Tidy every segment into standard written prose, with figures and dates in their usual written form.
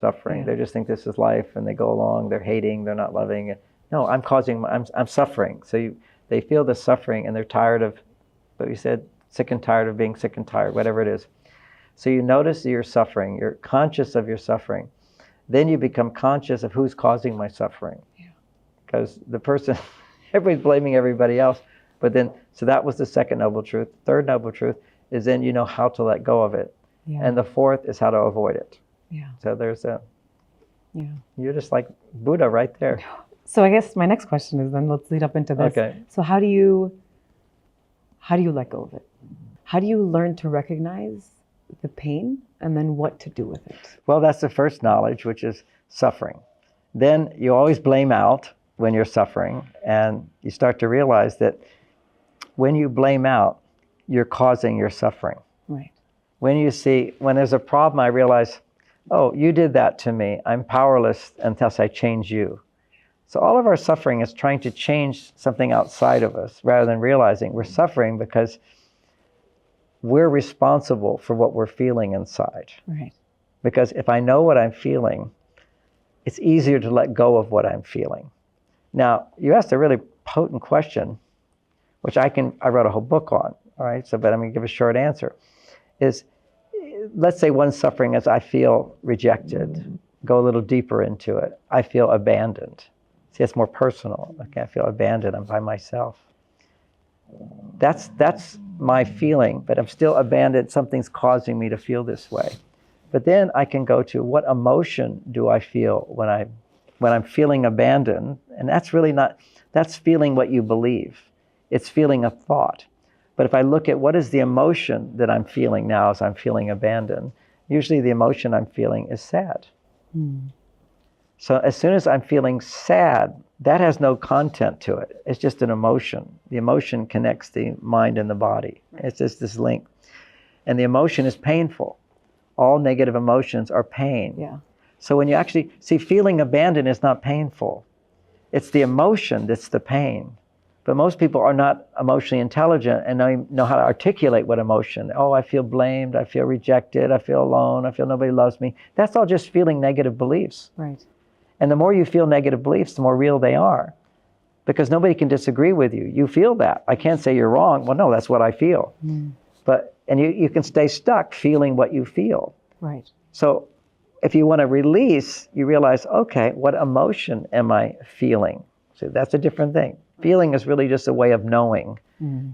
suffering. Yeah. They just think this is life, and they go along, they're hating, they're not loving. No, I'm suffering. So they feel the suffering, and they're tired of, what we said, sick and tired of being sick and tired, whatever it is. So you notice you're suffering, you're conscious of your suffering. Then you become conscious of who's causing my suffering. Because the person, everybody's blaming everybody else. But then, so that was the second noble truth. Third noble truth is then you know how to let go of it. Yeah. And the fourth is how to avoid it. Yeah. So there's Yeah. you're just like Buddha right there. So I guess my next question is then, let's lead up into this. Okay. So how do you let go of it? How do you learn to recognize the pain and then what to do with it? Well, that's the first knowledge, which is suffering. Then you always blame out when you're suffering, and you start to realize that when you blame out, you're causing your suffering. Right. When there's a problem, I realize, oh, you did that to me. I'm powerless unless I change you. So all of our suffering is trying to change something outside of us rather than realizing we're suffering because we're responsible for what we're feeling inside. Right. Because if I know what I'm feeling, it's easier to let go of what I'm feeling. Now, you asked a really potent question, which I wrote a whole book on, all right? But I'm going to give a short answer. Is, let's say one suffering is I feel rejected. Go a little deeper into it. I feel abandoned. See, it's more personal. Okay, I feel abandoned. I'm by myself. That's my feeling, but I'm still abandoned. Something's causing me to feel this way. But then I can go to what emotion do I feel when I'm feeling abandoned? And that's really that's feeling what you believe. It's feeling a thought. But if I look at what is the emotion that I'm feeling now as I'm feeling abandoned, usually the emotion I'm feeling is sad. So as soon as I'm feeling sad, that has no content to it. It's just an emotion. The emotion connects the mind and the body. It's just this link. And the emotion is painful. All negative emotions are pain. Yeah. So when you actually see feeling abandoned is not painful. It's the emotion that's the pain. But most people are not emotionally intelligent and know how to articulate what emotion. Oh, I feel blamed, I feel rejected, I feel alone, I feel nobody loves me. That's all just feeling negative beliefs. Right. And the more you feel negative beliefs, the more real they are. Because nobody can disagree with you. You feel that. I can't say you're wrong. Well, no, that's what I feel. And you can stay stuck feeling what you feel. Right. So if you want to release, you realize, okay, what emotion am I feeling? So that's a different thing. Feeling is really just a way of knowing.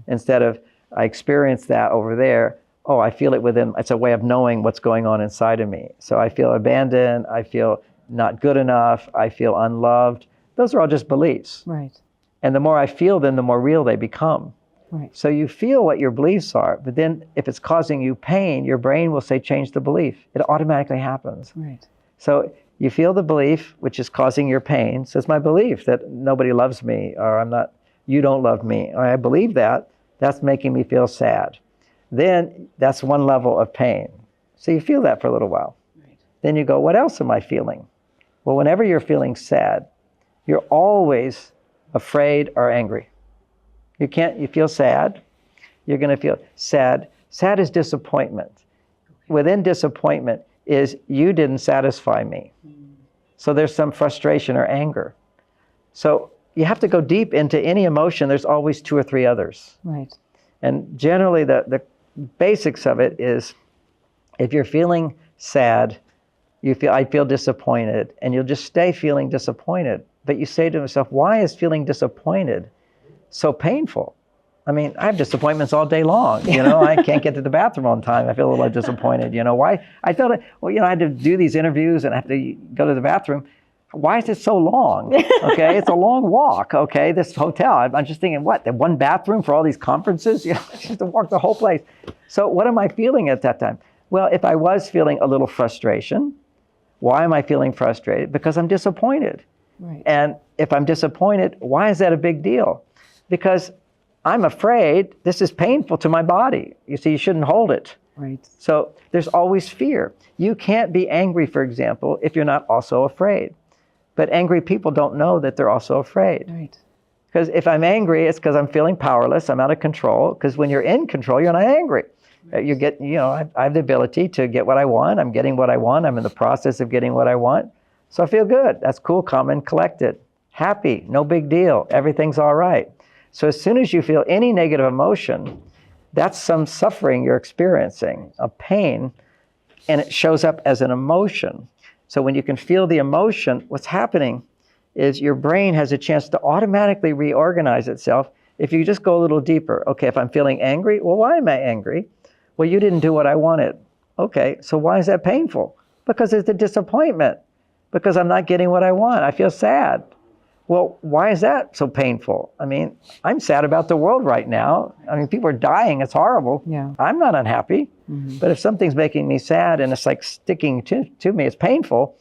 Instead of, I experienced that over there, oh, I feel it within, it's a way of knowing what's going on inside of me. So I feel abandoned, I feel not good enough, I feel unloved. Those are all just beliefs. Right. And the more I feel them, the more real they become. Right. So you feel what your beliefs are, but then if it's causing you pain, your brain will say, change the belief. It automatically happens. Right. So you feel the belief, which is causing your pain. So it's my belief that nobody loves me, or you don't love me. Or I believe that. That's making me feel sad. Then that's one level of pain. So you feel that for a little while. Right. Then you go, what else am I feeling? Well, whenever you're feeling sad, you're always afraid or angry. You feel sad, you're going to feel sad. Sad is disappointment. Within disappointment is you didn't satisfy me. So there's some frustration or anger. So you have to go deep into any emotion. There's always two or three others. Right. And generally the basics of it is if you're feeling sad, I feel disappointed, and you'll just stay feeling disappointed. But you say to yourself, why is feeling disappointed so painful? I mean, I have disappointments all day long. I can't get to the bathroom on time. I feel a little disappointed. Why? I thought, I had to do these interviews and I have to go to the bathroom. Why is it so long? Okay, it's a long walk. Okay, this hotel. I'm just thinking, what? The one bathroom for all these conferences? I have to walk the whole place. So what am I feeling at that time? Well, if I was feeling a little frustration, why am I feeling frustrated? Because I'm disappointed. Right. And if I'm disappointed, why is that a big deal? Because I'm afraid this is painful to my body. You see, you shouldn't hold it. Right. So there's always fear. You can't be angry, for example, if you're not also afraid. But angry people don't know that they're also afraid. Right. Because if I'm angry, it's because I'm feeling powerless, I'm out of control. Because when you're in control, you're not angry. I have the ability to get what I want. I'm getting what I want. I'm in the process of getting what I want. So I feel good. That's cool, calm, and collected. Happy, no big deal. Everything's all right. So as soon as you feel any negative emotion, that's some suffering you're experiencing, a pain, and it shows up as an emotion. So when you can feel the emotion, what's happening is your brain has a chance to automatically reorganize itself if you just go a little deeper. Okay, if I'm feeling angry, well, why am I angry? Well, you didn't do what I wanted. Okay, so why is that painful? Because it's a disappointment. Because I'm not getting what I want. I feel sad. Well, why is that so painful? I mean, I'm sad about the world right now. I mean, people are dying. It's horrible. Yeah. I'm not unhappy. Mm-hmm. But if something's making me sad and it's like sticking to me, it's painful,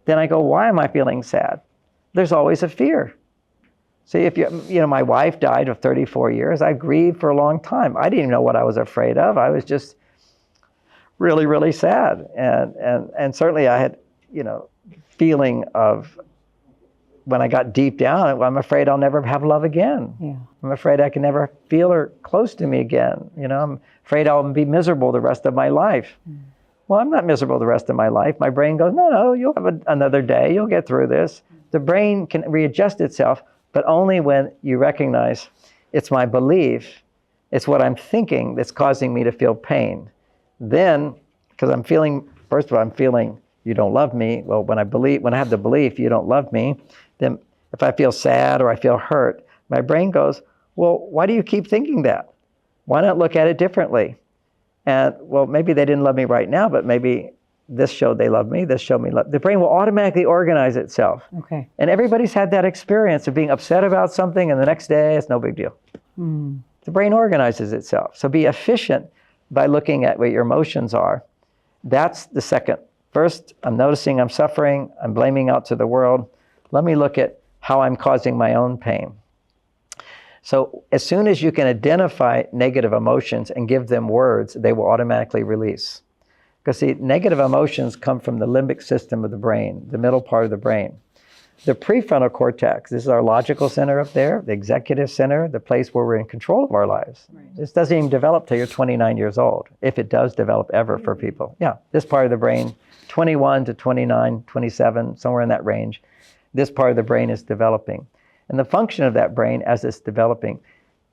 then I go, why am I feeling sad? There's always a fear. See, if my wife died of 34 years. I grieved for a long time. I didn't even know what I was afraid of. I was just really, really sad. And certainly I had, feeling of when I got deep down, I'm afraid I'll never have love again. Yeah. I'm afraid I can never feel her close to me again. I'm afraid I'll be miserable the rest of my life. Mm. Well, I'm not miserable the rest of my life. My brain goes, no, you'll have another day. You'll get through this. The brain can readjust itself, but only when you recognize it's my belief, it's what I'm thinking that's causing me to feel pain. Then, because first of all, I'm feeling you don't love me. Well, when I have the belief you don't love me, then if I feel sad or I feel hurt, my brain goes, well, why do you keep thinking that? Why not look at it differently? And well, maybe they didn't love me right now, but maybe this showed they love me, this showed me love. The brain will automatically organize itself. Okay. And everybody's had that experience of being upset about something and the next day it's no big deal. Mm. The brain organizes itself. So be efficient by looking at what your emotions are. That's the second. First, I'm noticing I'm suffering. I'm blaming out to the world. Let me look at how I'm causing my own pain. So as soon as you can identify negative emotions and give them words, they will automatically release. Because see, negative emotions come from the limbic system of the brain, the middle part of the brain. The prefrontal cortex, this is our logical center up there, the executive center, the place where we're in control of our lives. Right. This doesn't even develop till you're 29 years old, if it does develop ever for people. Yeah, this part of the brain, 21 to 29, 27, somewhere in that range, this part of the brain is developing. And the function of that brain as it's developing,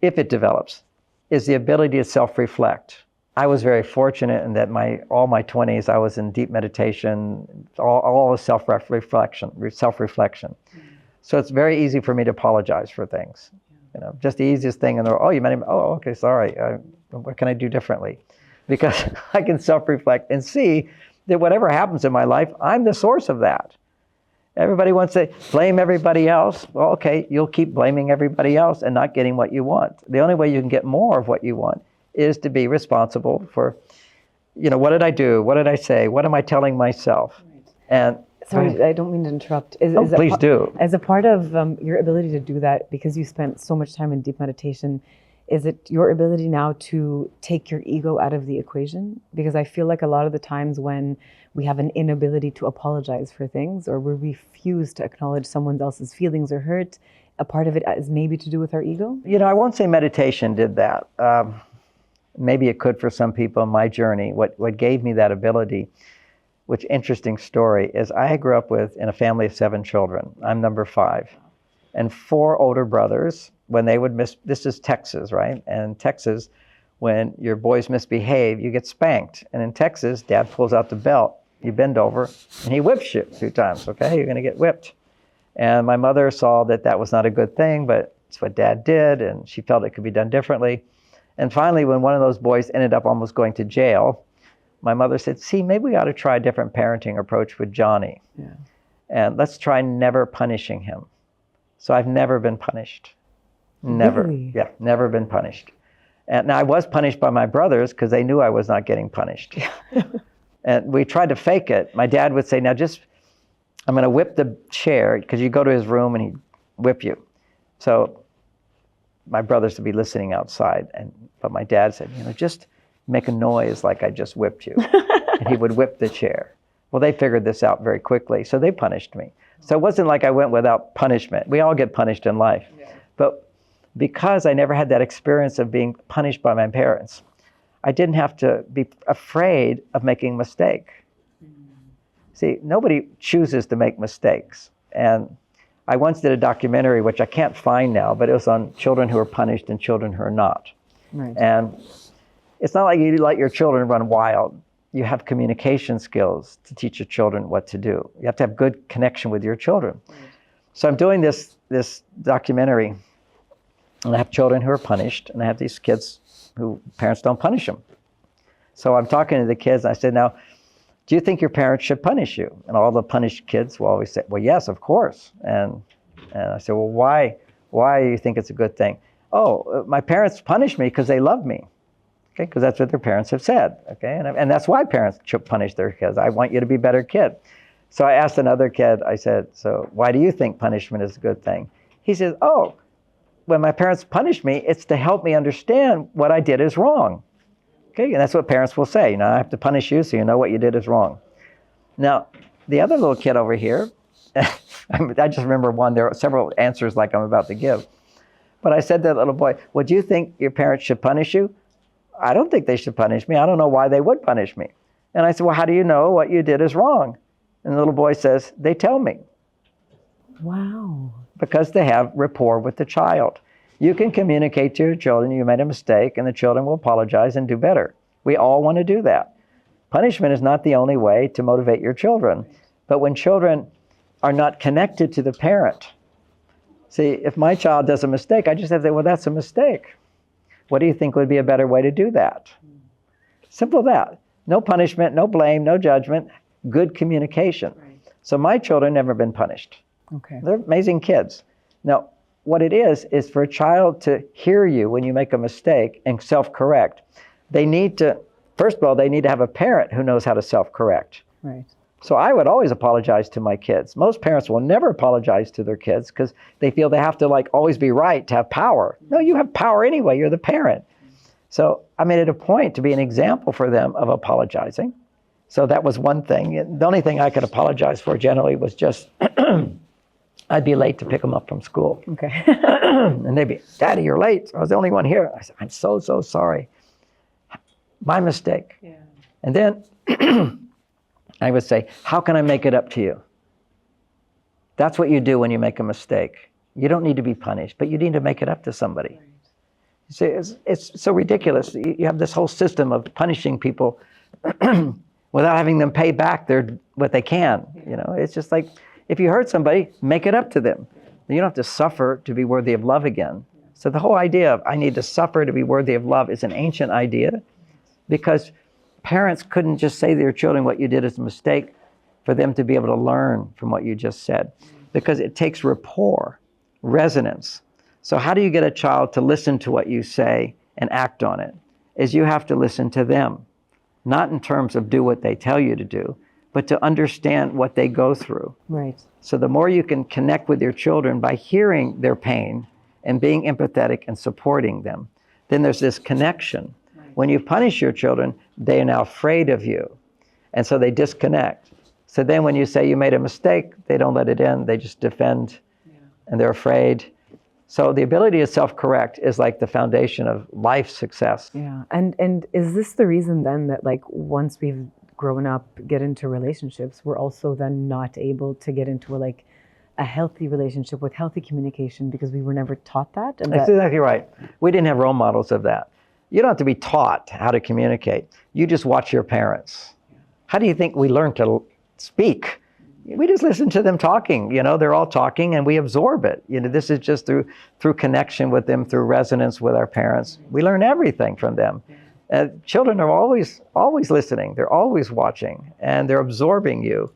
if it develops, is the ability to self-reflect. I was very fortunate in that all my 20s, I was in deep meditation, all self-reflection. Mm-hmm. So it's very easy for me to apologize for things. Just the easiest thing in the world. Oh, you met him? Oh, okay, sorry. What can I do differently? Because I can self-reflect and see that whatever happens in my life, I'm the source of that. Everybody wants to blame everybody else. Well, okay, you'll keep blaming everybody else and not getting what you want. The only way you can get more of what you want is to be responsible for, what did I do? What did I say? What am I telling myself? Right. And sorry, I don't mean to interrupt. Please do. As a part of your ability to do that, because you spent so much time in deep meditation, is it your ability now to take your ego out of the equation? Because I feel like a lot of the times when we have an inability to apologize for things, or we refuse to acknowledge someone else's feelings or hurt, a part of it is maybe to do with our ego? I won't say meditation did that. Maybe it could for some people in my journey. What gave me that ability, which interesting story, is I grew up in a family of 7 children. I'm number 5. And 4 older brothers, when they would this is Texas, right? And in Texas, when your boys misbehave, you get spanked. And in Texas, Dad pulls out the belt, you bend over, and he whips you 2 times, okay? You're gonna get whipped. And my mother saw that was not a good thing, but it's what Dad did, and she felt it could be done differently. And finally, when one of those boys ended up almost going to jail, my mother said, see, maybe we ought to try a different parenting approach with Johnny. Yeah. And let's try never punishing him. So I've never been punished. Never. Really? Yeah, never been punished. And now I was punished by my brothers because they knew I was not getting punished. And we tried to fake it. My dad would say, now I'm going to whip the chair, because you go to his room and he'd whip you. So my brothers would be listening outside, but my dad said, just make a noise like I just whipped you. And he would whip the chair. Well, they figured this out very quickly, so they punished me. So it wasn't like I went without punishment. We all get punished in life. Yeah. But because I never had that experience of being punished by my parents, I didn't have to be afraid of making a mistake. See, nobody chooses to make mistakes. And I once did a documentary, which I can't find now, but it was on children who are punished and children who are not. Right. And it's not like you let your children run wild. You have communication skills to teach your children what to do. You have to have good connection with your children. Right. So I'm doing this documentary, and I have children who are punished, and I have these kids who parents don't punish them. So I'm talking to the kids, and I said, now, do you think your parents should punish you? And all the punished kids will always say, well, yes, of course. And I said, well, why do you think it's a good thing? Oh, my parents punish me because they love me. Okay, because that's what their parents have said. Okay, and that's why parents should punish their kids. I want you to be a better kid. So I asked another kid, I said, so why do you think punishment is a good thing? He says, oh, when my parents punish me, it's to help me understand what I did is wrong. Okay, and that's what parents will say. I have to punish you so you know what you did is wrong. Now, the other little kid over here, I just remember one, there are several answers like I'm about to give. But I said to that little boy, well, do you think your parents should punish you? I don't think they should punish me. I don't know why they would punish me. And I said, well, how do you know what you did is wrong? And the little boy says, they tell me. Wow. Because they have rapport with the child. You can communicate to your children, you made a mistake, and the children will apologize and do better. We all want to do that. Punishment is not the only way to motivate your children. But when children are not connected to the parent, see, if my child does a mistake, I just have to say, well, that's a mistake. What do you think would be a better way to do that? Simple as that. No punishment, no blame, no judgment, good communication. Right. So my children never been punished. Okay. They're amazing kids. Now, what it is for a child to hear you when you make a mistake and self-correct, they need to, first of all, they need to have a parent who knows how to self-correct. Right. So I would always apologize to my kids. Most parents will never apologize to their kids because they feel they have to always be right to have power. No, you have power anyway. You're the parent. So I made it a point to be an example for them of apologizing. So that was one thing. The only thing I could apologize for generally was just I'd be late to pick them up from school. Okay. And they'd be, Daddy, you're late. I was the only one here. I said, I'm so sorry. My mistake. Yeah. And then I would say, how can I make it up to you? That's what you do when you make a mistake. You don't need to be punished, but you need to make it up to somebody. Right. You see, it's so ridiculous. You have this whole system of punishing people without having them pay back what they can. Yeah. It's just like, if you hurt somebody, make it up to them. You don't have to suffer to be worthy of love again. So the whole idea of I need to suffer to be worthy of love is an ancient idea because parents couldn't just say to their children what you did is a mistake for them to be able to learn from what you just said because it takes rapport, resonance. So how do you get a child to listen to what you say and act on it? Is you have to listen to them, not in terms of do what they tell you to do, but to understand what they go through. Right. So the more you can connect with your children by hearing their pain and being empathetic and supporting them, then there's this connection. Right. When you punish your children, they are now afraid of you. And so they disconnect. So then when you say you made a mistake, they don't let it in, they just defend, and they're afraid. So the ability to self-correct is like the foundation of life success. Yeah, and is this the reason then that once we've grown up, get into relationships, we're also then not able to get into a healthy relationship with healthy communication because we were never taught that? And that's exactly right. We didn't have role models of that. You don't have to be taught how to communicate. You just watch your parents. How do you think we learn to speak? We just listen to them talking. They're all talking and we absorb it. This is just through connection with them, through resonance with our parents. We learn everything from them. Children are always listening. They're always watching, and they're absorbing you.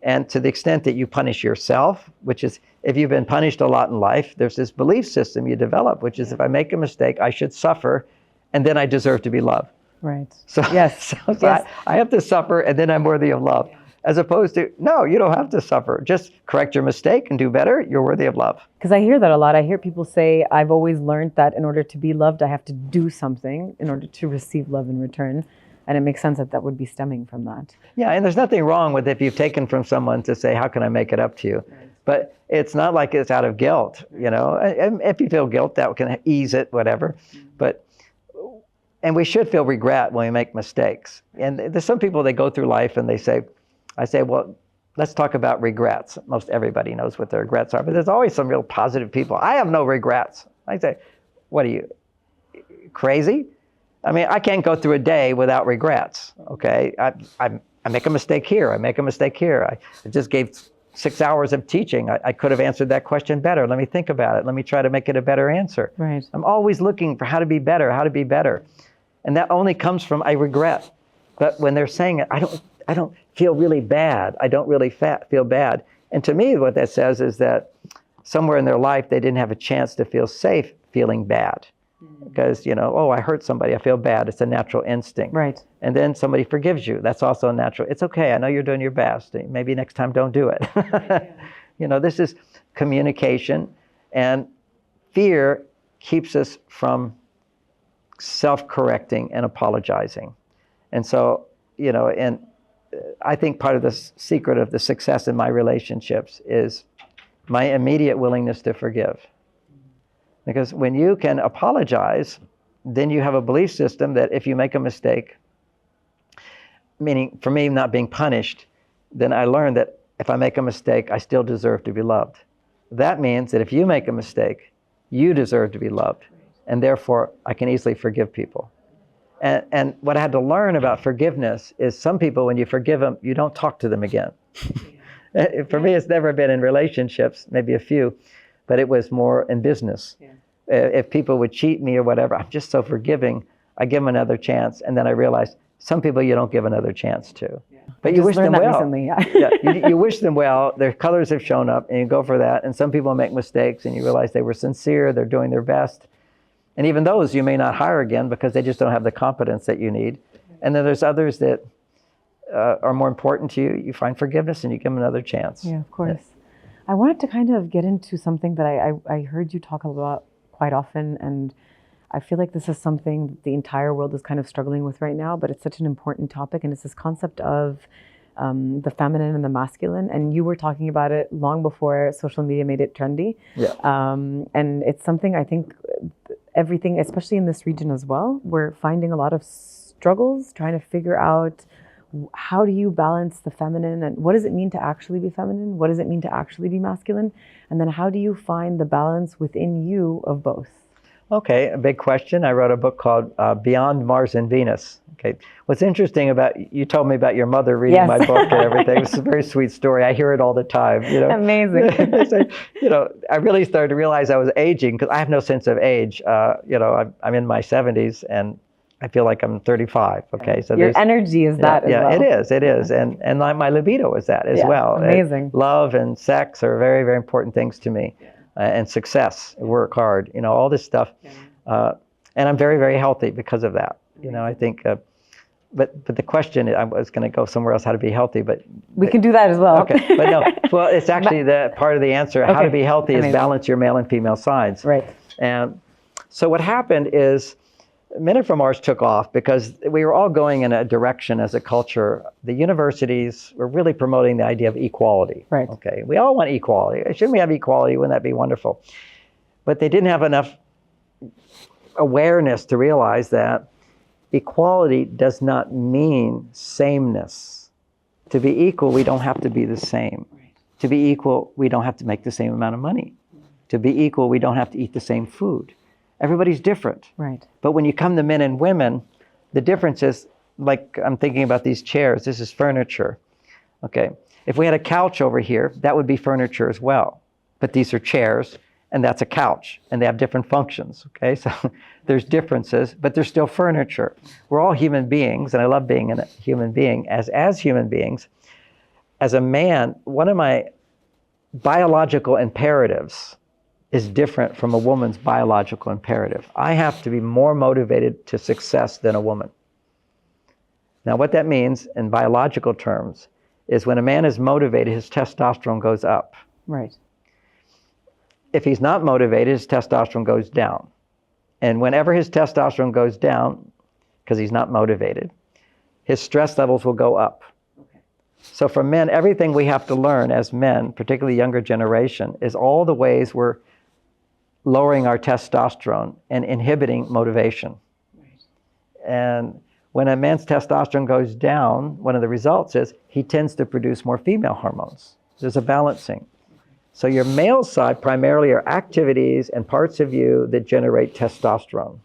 And to the extent that you punish yourself, which is, if you've been punished a lot in life, there's this belief system you develop, which is if I make a mistake, I should suffer, and then I deserve to be loved. Right. So, yes. Yes. I have to suffer, and then I'm worthy of love. As opposed to, no, you don't have to suffer. Just correct your mistake and do better. You're worthy of love. Because I hear that a lot. I hear people say, I've always learned that in order to be loved, I have to do something in order to receive love in return. And it makes sense that would be stemming from that. Yeah, and there's nothing wrong with if you've taken from someone to say, how can I make it up to you? Right. But it's not like it's out of guilt, And if you feel guilt, that can ease it, whatever. But and we should feel regret when we make mistakes. And there's some people, they go through life and I say, well, let's talk about regrets. Most everybody knows what their regrets are, but there's always some real positive people. I have no regrets. I say, what are you, crazy? I mean, I can't go through a day without regrets, okay? I make a mistake here, I make a mistake here. I just gave 6 hours of teaching. I could have answered that question better. Let me think about it. Let me try to make it a better answer. Right. I'm always looking for how to be better, how to be better. And that only comes from I regret. But when they're saying it, I don't feel really bad. I don't really feel bad. And to me, what that says is that somewhere in their life, they didn't have a chance to feel safe feeling bad. Because, oh, I hurt somebody, I feel bad. It's a natural instinct. Right. And then somebody forgives you. That's also natural. It's okay. I know you're doing your best. Maybe next time don't do it. This is communication. And fear keeps us from self-correcting and apologizing. And so, and I think part of the secret of the success in my relationships is my immediate willingness to forgive. Because when you can apologize, then you have a belief system that if you make a mistake, meaning for me not being punished, then I learned that if I make a mistake, I still deserve to be loved. That means that if you make a mistake, you deserve to be loved. And therefore, I can easily forgive people. And what I had to learn about forgiveness is some people, when you forgive them, you don't talk to them again. For me, it's never been in relationships, maybe a few, but it was more in business. Yeah. If people would cheat me or whatever, I'm just so forgiving. I give them another chance, and then I realized some people you don't give another chance to. Yeah. But you wish them well. Recently, yeah. You wish them well. Their colors have shown up, and you go for that. And some people make mistakes, and you realize they were sincere. They're doing their best. And even those you may not hire again because they just don't have the competence that you need. And then there's others that are more important to you. You find forgiveness, and you give them another chance. Yeah, of course. I wanted to kind of get into something that I heard you talk about quite often, and I feel like this is something the entire world is kind of struggling with right now, but it's such an important topic, and it's this concept of the feminine and the masculine, and you were talking about it long before social media made it trendy. Yeah. And it's something I think everything, especially in this region as well, we're finding a lot of struggles trying to figure out how do you balance the feminine, and what does it mean to actually be feminine? What does it mean to actually be masculine? And then how do you find the balance within you of both? Okay, a big question. I wrote a book called Beyond Mars and Venus. Okay, what's interesting about, you told me about your mother reading my book and everything. It's a very sweet story. I hear it all the time. Amazing. So, I really started to realize I was aging because I have no sense of age. I'm in my 70s and I feel like I'm 35. Okay, so your energy is that as well. Yeah, it is, and my libido is that as well. Amazing. Love and sex are very, very important things to me, and success, work hard, all this stuff, and I'm very, very healthy because of that. I think, but the question, I was going to go somewhere else, how to be healthy, but we can do that as well. Okay, but no, well, it's actually the part of the answer. How to be healthy is balance your male and female sides. Right. And so what happened is, Men from Mars took off because we were all going in a direction as a culture. The universities were really promoting the idea of equality. Right. Okay. We all want equality. Shouldn't we have equality? Wouldn't that be wonderful? But they didn't have enough awareness to realize that equality does not mean sameness. To be equal, we don't have to be the same. Right. To be equal, we don't have to make the same amount of money. To be equal, we don't have to eat the same food. Everybody's different. Right. But when you come to men and women, the difference is, like I'm thinking about these chairs, this is furniture. Okay. If we had a couch over here, that would be furniture as well. But these are chairs, and that's a couch, and they have different functions. Okay. So there's differences, but they're still furniture. We're all human beings, and I love being a human being. As human beings, as a man, one of my biological imperatives is different from a woman's biological imperative. I have to be more motivated to success than a woman. Now, what that means in biological terms is when a man is motivated, his testosterone goes up. Right. If he's not motivated, his testosterone goes down. And whenever his testosterone goes down, because he's not motivated, his stress levels will go up. Okay. So for men, everything we have to learn as men, particularly younger generation, is all the ways we're lowering our testosterone and inhibiting motivation. Right. And when a man's testosterone goes down, one of the results is he tends to produce more female hormones. There's a balancing. So your male side primarily are activities and parts of you that generate testosterone.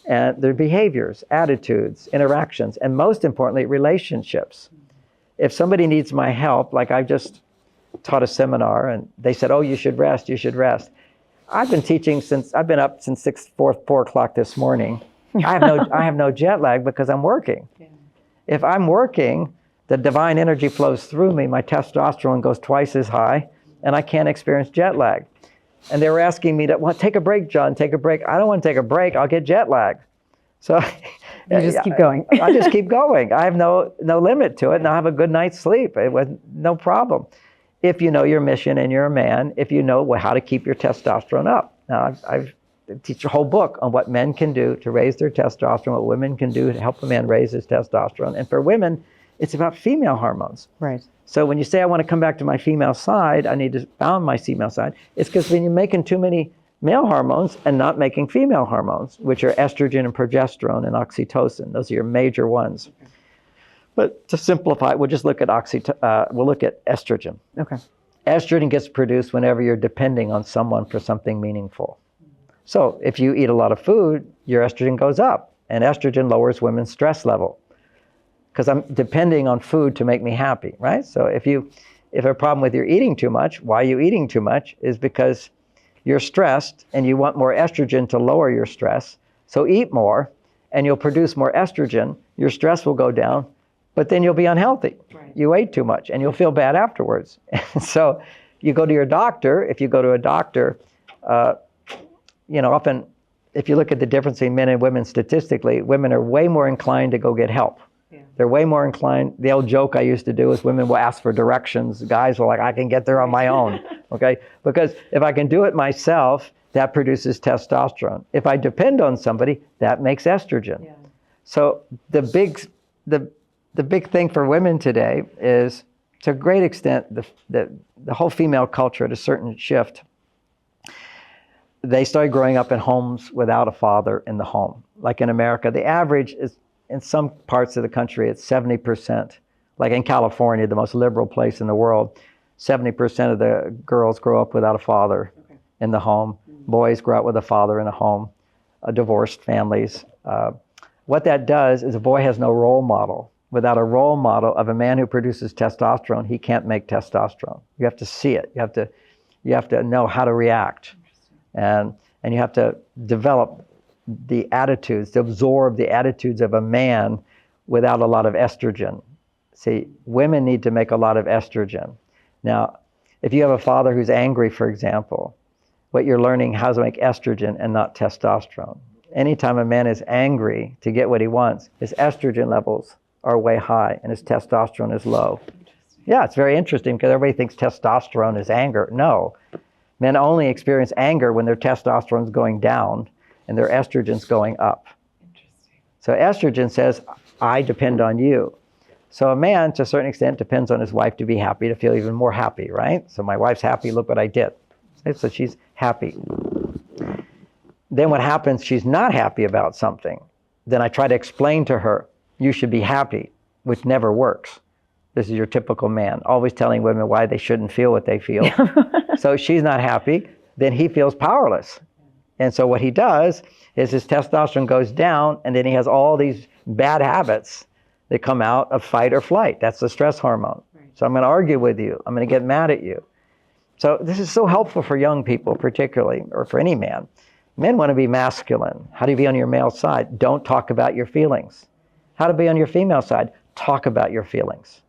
And their behaviors, attitudes, interactions, and most importantly, relationships. If somebody needs my help, like I just taught a seminar and they said, oh, you should rest, you should rest. I've been teaching I've been up since 4 o'clock this morning. I have no jet lag because I'm working. Yeah. If I'm working, the divine energy flows through me, my testosterone goes twice as high, and I can't experience jet lag. And they were asking me well, take a break, John, take a break. I don't want to take a break, I'll get jet lag. So you just keep going. I just keep going. I have no limit to it, and I have a good night's sleep. It was no problem. If you know your mission and you're a man, if you know how to keep your testosterone up. Now, I've teach a whole book on what men can do to raise their testosterone, what women can do to help a man raise his testosterone. And for women, it's about female hormones. Right. So when you say, I want to come back to my female side, I need to found my female side, it's because when you're making too many male hormones and not making female hormones, which are estrogen and progesterone and oxytocin. Those are your major ones. Okay. But to simplify, we'll just look at we'll look at estrogen. Okay. Estrogen gets produced whenever you're depending on someone for something meaningful. So if you eat a lot of food, your estrogen goes up, and estrogen lowers women's stress level because I'm depending on food to make me happy, right? So if a problem with you're eating too much, why are you eating too much is because you're stressed and you want more estrogen to lower your stress. So eat more and you'll produce more estrogen, your stress will go down, but then you'll be unhealthy. Right. You ate too much and you'll feel bad afterwards. So you go to your doctor, if you go to a doctor, often if you look at the difference between men and women statistically, women are way more inclined to go get help. Yeah. They're way more inclined. The old joke I used to do is women will ask for directions. Guys were like, I can get there on my own, okay? Because if I can do it myself, that produces testosterone. If I depend on somebody, that makes estrogen. Yeah. So the big thing for women today is, to a great extent, the whole female culture at a certain shift. They started growing up in homes without a father in the home. Like in America, the average is, in some parts of the country, it's 70%. Like in California, the most liberal place in the world, 70% of the girls grow up without a father in the home. Boys grow up with a father in a home, divorced families. What that does is a boy has no role model. Without a role model of a man who produces testosterone, he can't make testosterone. You have to see it. You have to know how to react. And you have to develop the attitudes, to absorb the attitudes of a man without a lot of estrogen. See, women need to make a lot of estrogen. Now, if you have a father who's angry, for example, what you're learning how to make estrogen and not testosterone. Anytime a man is angry to get what he wants, his estrogen levels are way high and his testosterone is low. Yeah, it's very interesting because everybody thinks testosterone is anger. No. Men only experience anger when their testosterone's going down and their estrogen's going up. Interesting. So estrogen says, I depend on you. So a man, to a certain extent, depends on his wife to be happy, to feel even more happy, right? So my wife's happy, look what I did. So she's happy. Then what happens, she's not happy about something. Then I try to explain to her, you should be happy, which never works. This is your typical man, always telling women why they shouldn't feel what they feel. So she's not happy, then he feels powerless. And so what he does is his testosterone goes down, and then he has all these bad habits that come out of fight or flight. That's the stress hormone. Right. So I'm going to argue with you. I'm going to get mad at you. So this is so helpful for young people particularly, or for any man. Men want to be masculine. How do you be on your male side? Don't talk about your feelings. How to be on your female side? Talk about your feelings.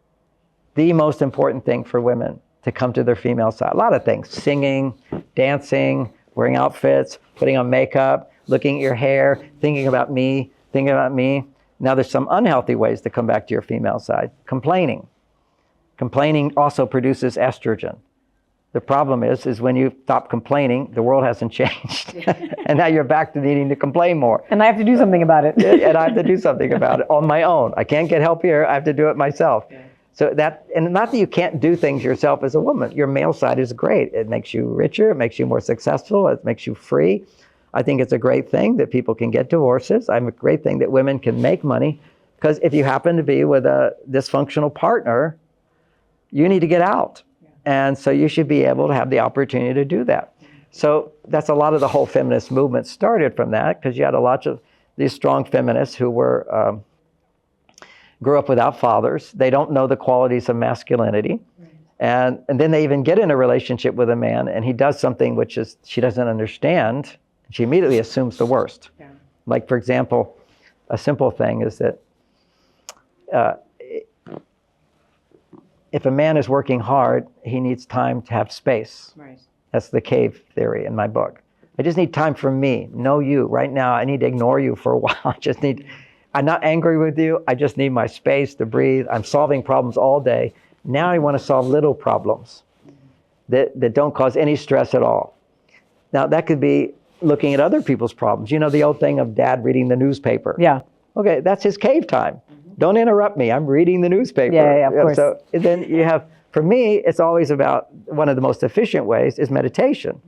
The most important thing for women to come to their female side. A lot of things, singing, dancing, wearing outfits, putting on makeup, looking at your hair, thinking about me. Now there's some unhealthy ways to come back to your female side. Complaining. Complaining also produces estrogen. The problem is when you stop complaining, the world hasn't changed. And now you're back to needing to complain more. And I have to do something about it. And I have to do something about it on my own. I can't get help here, I have to do it myself. Yeah. So that, and not that you can't do things yourself as a woman. Your male side is great. It makes you richer, it makes you more successful, it makes you free. I think it's a great thing that people can get divorces. I'm a great thing that women can make money, because if you happen to be with a dysfunctional partner, you need to get out. And so you should be able to have the opportunity to do that. So that's a lot of the whole feminist movement started from that, because you had a lot of these strong feminists who were grew up without fathers. They don't know the qualities of masculinity. And then they even get in a relationship with a man and he does something which is she doesn't understand. She immediately assumes the worst. Yeah. Like, for example, a simple thing is that if a man is working hard, he needs time to have space. Right. That's the cave theory in my book. I just need time for me, no you. Right now, I need to ignore you for a while. I'm not angry with you. I just need my space to breathe. I'm solving problems all day. Now I want to solve little problems that don't cause any stress at all. Now, that could be looking at other people's problems. You know, the old thing of dad reading the newspaper. Yeah. Okay, that's his cave time. Don't interrupt me. I'm reading the newspaper. Yeah, of course. So then you have, for me, it's always about one of the most efficient ways is meditation.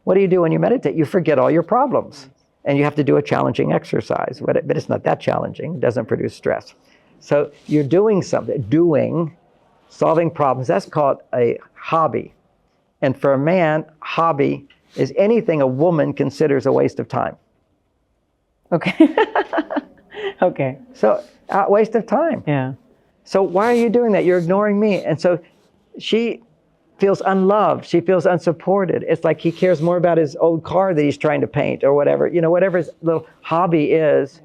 What do you do when you meditate? You forget all your problems. And you have to do a challenging exercise, but it's not that challenging. It doesn't produce stress. So you're doing something, solving problems. That's called a hobby. And for a man, hobby is anything a woman considers a waste of time. Okay. Okay. So, waste of time. Yeah. So why are you doing that? You're ignoring me. And so she feels unloved. She feels unsupported. It's like he cares more about his old car that he's trying to paint or whatever. You know, whatever his little hobby is,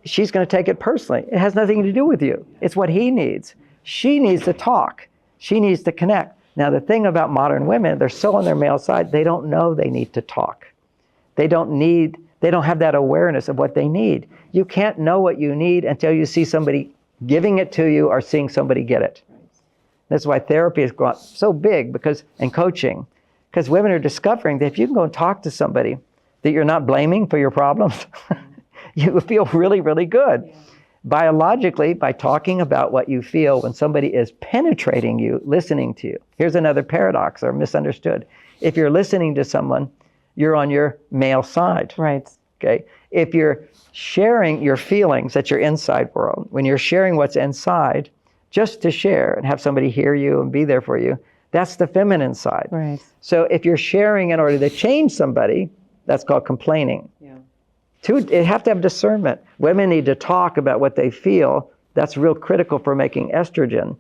she's going to take it personally. It has nothing to do with you. It's what he needs. She needs to talk. She needs to connect. Now, the thing about modern women, they're so on their male side, they don't know they need to talk. They don't have that awareness of what they need. You can't know what you need until you see somebody giving it to you or seeing somebody get it. That's why therapy has gone so big, and coaching, because women are discovering that if you can go and talk to somebody that you're not blaming for your problems, you feel really, really good. Yeah. Biologically, by talking about what you feel when somebody is penetrating you, listening to you. Here's another paradox or misunderstood. If you're listening to someone, you're on your male side. Right. Okay. If you're sharing your feelings, that's your inside world. When you're sharing what's inside, just to share and have somebody hear you and be there for you, that's the feminine side. Right. So if you're sharing in order to change somebody, that's called complaining. Yeah. You have to have discernment. Women need to talk about what they feel. That's real critical for making estrogen.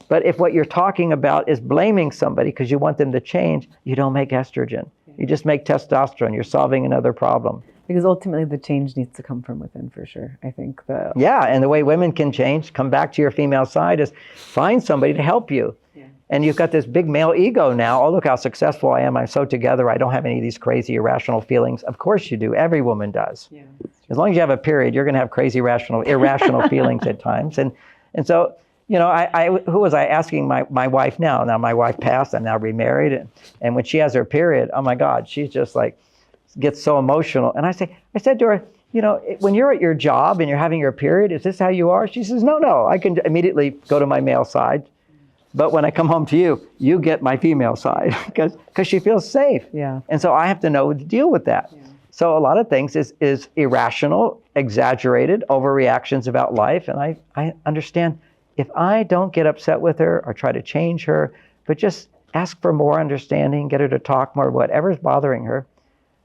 But if what you're talking about is blaming somebody because you want them to change, you don't make estrogen. You just make testosterone. You're solving another problem. Because ultimately the change needs to come from within, for sure. I think Yeah, and the way women can change, come back to your female side, is find somebody to help you. Yeah. And you've got this big male ego now. Oh, look how successful I am. I'm so together. I don't have any of these crazy irrational feelings. Of course you do. Every woman does. Yeah, as long as you have a period, you're going to have crazy irrational feelings at times. And so, you know, who was I asking my wife now? Now my wife passed. I'm now remarried. And when she has her period, oh my God, she's just like, gets so emotional. And I said to her, you know, when you're at your job and you're having your period, is this how you are? She says, no, I can immediately go to my male side. But when I come home to you, you get my female side because she feels safe. Yeah. And so I have to know to deal with that. Yeah. So a lot of things is irrational, exaggerated, overreactions about life. And I understand if I don't get upset with her or try to change her, but just ask for more understanding, get her to talk more, whatever's bothering her.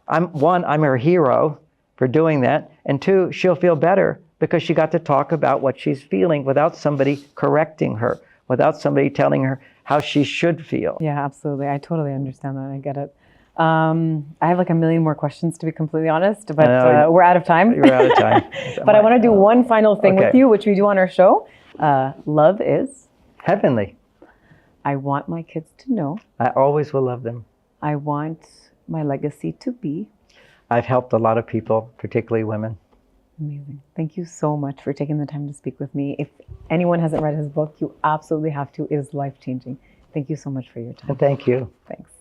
I'm her hero for doing that. And two, she'll feel better because she got to talk about what she's feeling without somebody correcting her, without somebody telling her how she should feel. Yeah, absolutely. I totally understand that. I get it. I have like a million more questions, to be completely honest, but we're out of time. You're out of time. But I want to do one final thing with you, which we do on our show. Love is? Heavenly. I want my kids to know. I always will love them. I want my legacy to be? I've helped a lot of people, particularly women. Amazing. Thank you so much for taking the time to speak with me. If anyone hasn't read his book, you absolutely have to. It is life-changing. Thank you so much for your time. And thank you. Thanks.